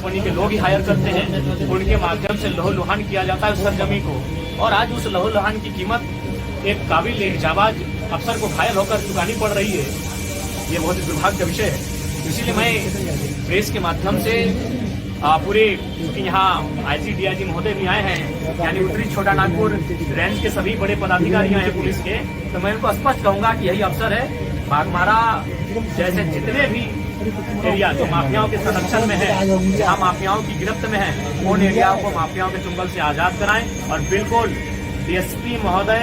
Company के लोग ही higher करते हैं, उनके माध्यम से लहू-लुहान किया जाता है उस सरजमी को। और आज उस लहू-लुहान की कीमत एक काबिल जाबाज अफसर को घायल होकर चुकानी पड़ रही है। ये बहुत ही दुर्भाग्य का विषय है। इसीलिए मैं प्रेस के माध्यम से पूरे, क्योंकि यहाँ आईजी डीआईजी महोदय भी आए हैं, यानी उत्तरी छोटा नागपुर रेंज के सभी बड़े पदाधिकारी हैं पुलिस के, तो मैं उनको स्पष्ट कहूंगा कि यही अवसर है बाघमारा जैसे जितने भी एरिया जो माफियाओं के संरक्षण में है, जहाँ माफियाओं की गिरफ्त में है, उन एरियाओं को माफियाओं के चुंगल से आजाद कराएं। और बिल्कुल डीएसपी महोदय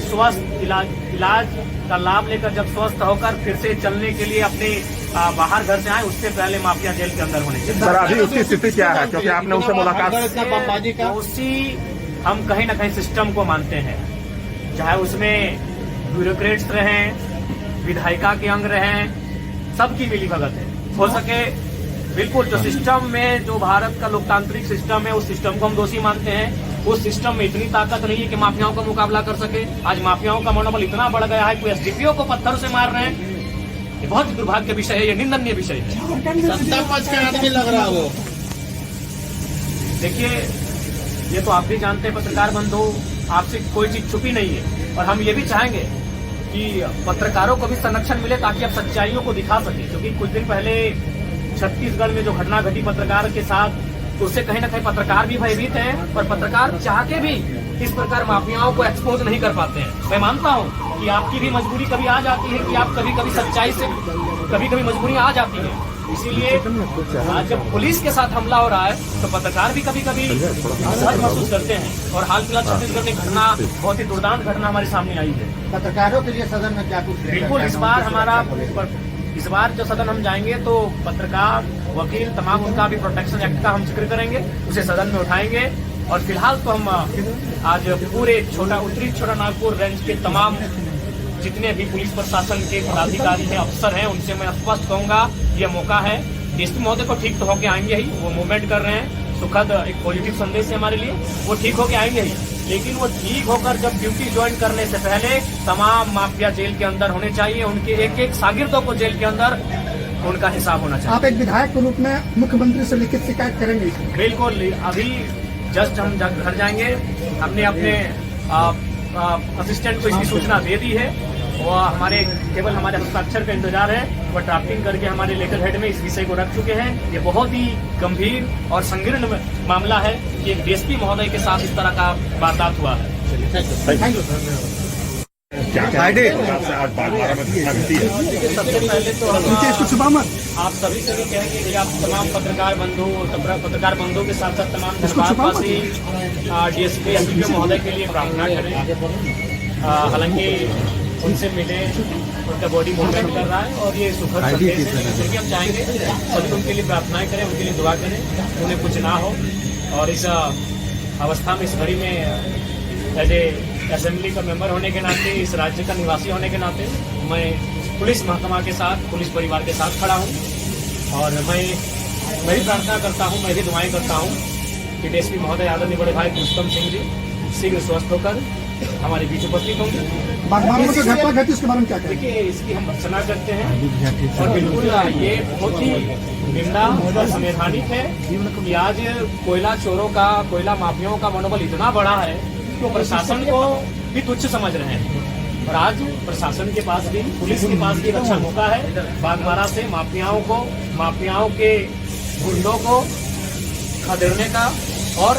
स्वस्थ इलाज का लाभ लेकर जब स्वस्थ होकर फिर से चलने के लिए अपने बाहर घर से आए, उससे पहले माफिया जेल के अंदर होने चाहिए। सर अभी उसकी स्थिति क्या है, क्योंकि आपने उससे मुलाकात? दोषी हम कहीं न कहीं सिस्टम को मानते हैं, चाहे उसमें ब्यूरोक्रेट्स रहें, विधायिका के अंग रहें, सबकी मिलीभगत है। हो सके बिल्कुल जो सिस्टम में, जो भारत का लोकतांत्रिक सिस्टम है, उस सिस्टम को हम दोषी मानते हैं। उस सिस्टम में इतनी ताकत नहीं है कि माफियाओं का मुकाबला कर सके। आज माफियाओं का मनोबल इतना बढ़ गया है, कोई एसडीपीओ को पत्थर से मार रहे हैं। ये बहुत ही दुर्भाग्य विषय है, ये निंदनीय विषय है। सत्ता पक्ष का आदमी लग रहा हो। देखिए, ये तो आप भी जानते हैं पत्रकार बंधु, आपसे कोई चीज छुपी नहीं है। और हम ये भी चाहेंगे कि पत्रकारों को भी संरक्षण मिले ताकि आप सच्चाइयों को दिखा सके। क्योंकि कुछ दिन पहले छत्तीसगढ़ में जो घटना घटी पत्रकार के साथ, तो उससे कहीं न कहीं पत्रकार भी भयभीत हैं, और पत्रकार चाह के भी इस प्रकार माफियाओं को एक्सपोज नहीं कर पाते हैं। मैं मानता हूं कि आपकी भी मजबूरी कभी आ जाती है कि आप कभी कभी सच्चाई से कभी मजबूरी आ जाती है। इसीलिए आज जब पुलिस के साथ हमला हो रहा है तो पत्रकार भी कभी कभी सहज महसूस करते हैं। और हाल फिलहाल छत्तीसगढ़ में घटना, बहुत ही दुर्दांत घटना हमारे सामने आई है। पत्रकारों के लिए सदन में क्या कुछ? बिल्कुल, इस बार जो सदन हम जाएंगे तो पत्रकार, वकील, तमाम उनका भी प्रोटेक्शन एक्ट का हम जिक्र करेंगे, उसे सदन में उठाएंगे। और फिलहाल तो हम आज पूरे उत्तरी छोटा नागपुर रेंज के तमाम जितने भी पुलिस प्रशासन के पदाधिकारी हैं, अफसर हैं, उनसे मैं स्पष्ट कहूंगा ये मौका है। डीएसपी महोदय को ठीक तो होके आएंगे ही, वो मूवमेंट कर रहे हैं, सुखद एक पॉजिटिव संदेश है हमारे लिए, वो ठीक होके आएंगे ही। लेकिन वो ठीक होकर जब ड्यूटी ज्वाइन करने से पहले तमाम माफिया जेल के अंदर होने चाहिए, उनके एक एक शागिर्दों को जेल के अंदर उनका हिसाब होना चाहिए। आप एक विधायक के रूप में मुख्यमंत्री से लिखित शिकायत करेंगे? बिल्कुल, अभी जस्ट हम घर जाएंगे, हमने अपने असिस्टेंट को इसकी सूचना दे दी है। वो केवल हमारे हस्ताक्षर का इंतजार है। वो ड्राफ्टिंग करके हमारे लेटर हेड में इस विषय को रख चुके हैं। ये बहुत ही गंभीर और संकीर्ण मामला है कि एक डीएसपी महोदय के साथ इस तरह का वारदात हुआ है। Thank you. सबसे पहले तो आप सभी से भी कहेंगे कि आप तमाम पत्रकार बंधु के साथ साथ तमाम धनबादवासी डीएसपी एसडीपीओ महोदय के लिए प्रार्थना करें। हालांकि उनसे मिले, उनका बॉडी मूवमेंट कर रहा है और ये सुखद संदेश है। फिर भी हम चाहेंगे सभी उनके लिए प्रार्थनाएं करें, उनके लिए दुआ करें, उन्हें कुछ ना हो। और इस अवस्था में, इस घड़ी में एज ए असेंबली का मेंबर होने के नाते, इस राज्य का निवासी होने के नाते, मैं पुलिस महकमा के साथ, पुलिस परिवार के साथ खड़ा हूँ। और मैं भी प्रार्थना करता हूँ, मैं भी दुआएं करता हूँ कि डीएसपी महोदय आदरणीय बड़े भाई पुरुषोत्तम सिंह जी शीघ्र स्वस्थ होकर हमारे बीच उपस्थित होंगे। देखिए, इसकी हम भर्त्सना करते हैं और बिल्कुल ये बहुत ही निंदा और संवैधानिक है कि आज कोयला चोरों का, कोयला माफियाओं का मनोबल इतना बड़ा है कि वो प्रशासन को भी तुच्छ समझ रहे हैं। और आज प्रशासन के पास भी, पुलिस के पास भी एक अच्छा मौका है बाघमारा से माफियाओं के गुंडों को खदेड़ने का और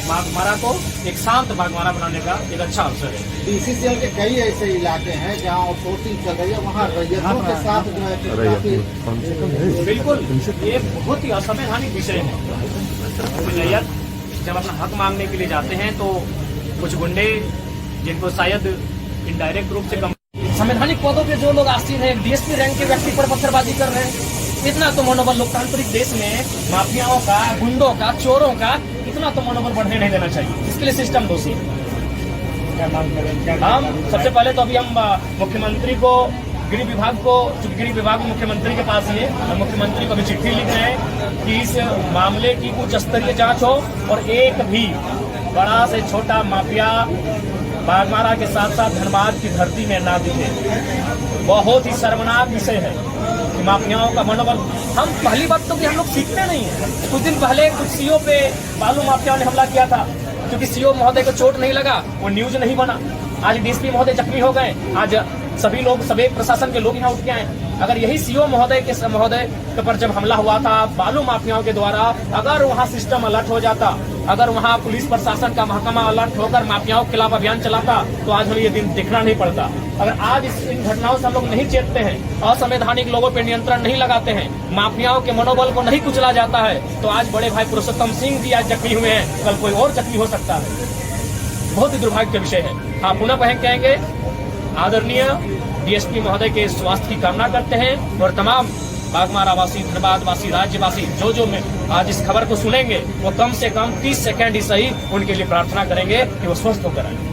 बाघमारा को एक शांत बाघमारा बनाने का एक अच्छा अवसर है। बीसीसीएल के कई ऐसे इलाके हैं जहां आउटसोर्सिंग चल रही है, वहाँ रैयतों के साथ जो है बिल्कुल ये बहुत ही असंवैधानिक विषय है। रैयत जब अपना हक मांगने के लिए जाते हैं तो कुछ गुंडे, जिनको शायद इनडायरेक्ट रूप से संवैधानिक पदों पे जो लोग आसीन है, डीएसपी रैंक के व्यक्ति पर पत्थरबाजी कर रहे हैं, इतना तो मनोबल लोकतांत्रिक देश में माफियाओं का, गुंडों का, चोरों का इतना तो मनोबल बढ़ने नहीं देना चाहिए। इसके लिए सिस्टम दोषी है। हम सबसे पहले तो अभी हम मुख्यमंत्री को, गृह विभाग मुख्यमंत्री के पास है, हम मुख्यमंत्री को भी चिट्ठी लिख रहे हैं कि इस मामले की उच्च स्तरीय जांच हो और एक भी बड़ा से छोटा माफिया बागमारा के साथ साथ धनबाद की धरती में ना दिखे। बहुत ही शर्मनाक विषय है कि माफियाओं का मनोबल। हम पहली बात तो कि हम लोग सीखते नहीं है। कुछ दिन पहले कुछ सीओ पे बालू माफियाओं ने हमला किया था, क्योंकि सीओ महोदय को चोट नहीं लगा, वो न्यूज नहीं बना। आज डीएसपी महोदय जख्मी हो गए, आज सभी लोग, सभी प्रशासन के लोग यहाँ उठ के आए। अगर यही सीओ महोदय के पर जब हमला हुआ था बालू माफियाओं के द्वारा, अगर वहाँ सिस्टम अलर्ट हो जाता, अगर वहाँ पुलिस प्रशासन का महकमा अलर्ट होकर माफियाओं के खिलाफ अभियान चलाता, तो आज हमें ये दिन देखना नहीं पड़ता। अगर आज इन घटनाओं से हम लोग नहीं चेतते हैं, असंवैधानिक लोगों पर नियंत्रण नहीं लगाते हैं, माफियाओं के मनोबल को नहीं कुचला जाता है, तो आज बड़े भाई पुरुषोत्तम सिंह भी आज जख्मी हुए हैं, कल कोई और जख्मी हो सकता है। बहुत ही दुर्भाग्य का विषय है। हाँ, पुनः कहेंगे आदरणीय डीएसपी महोदय के स्वास्थ्य की कामना करते हैं, और तमाम बागमारा वासी, धनबाद वासी, राज्यवासी जो में आज इस खबर को सुनेंगे, वो कम से कम 30 सेकंड ही सही उनके लिए प्रार्थना करेंगे कि वो स्वस्थ होकर आए।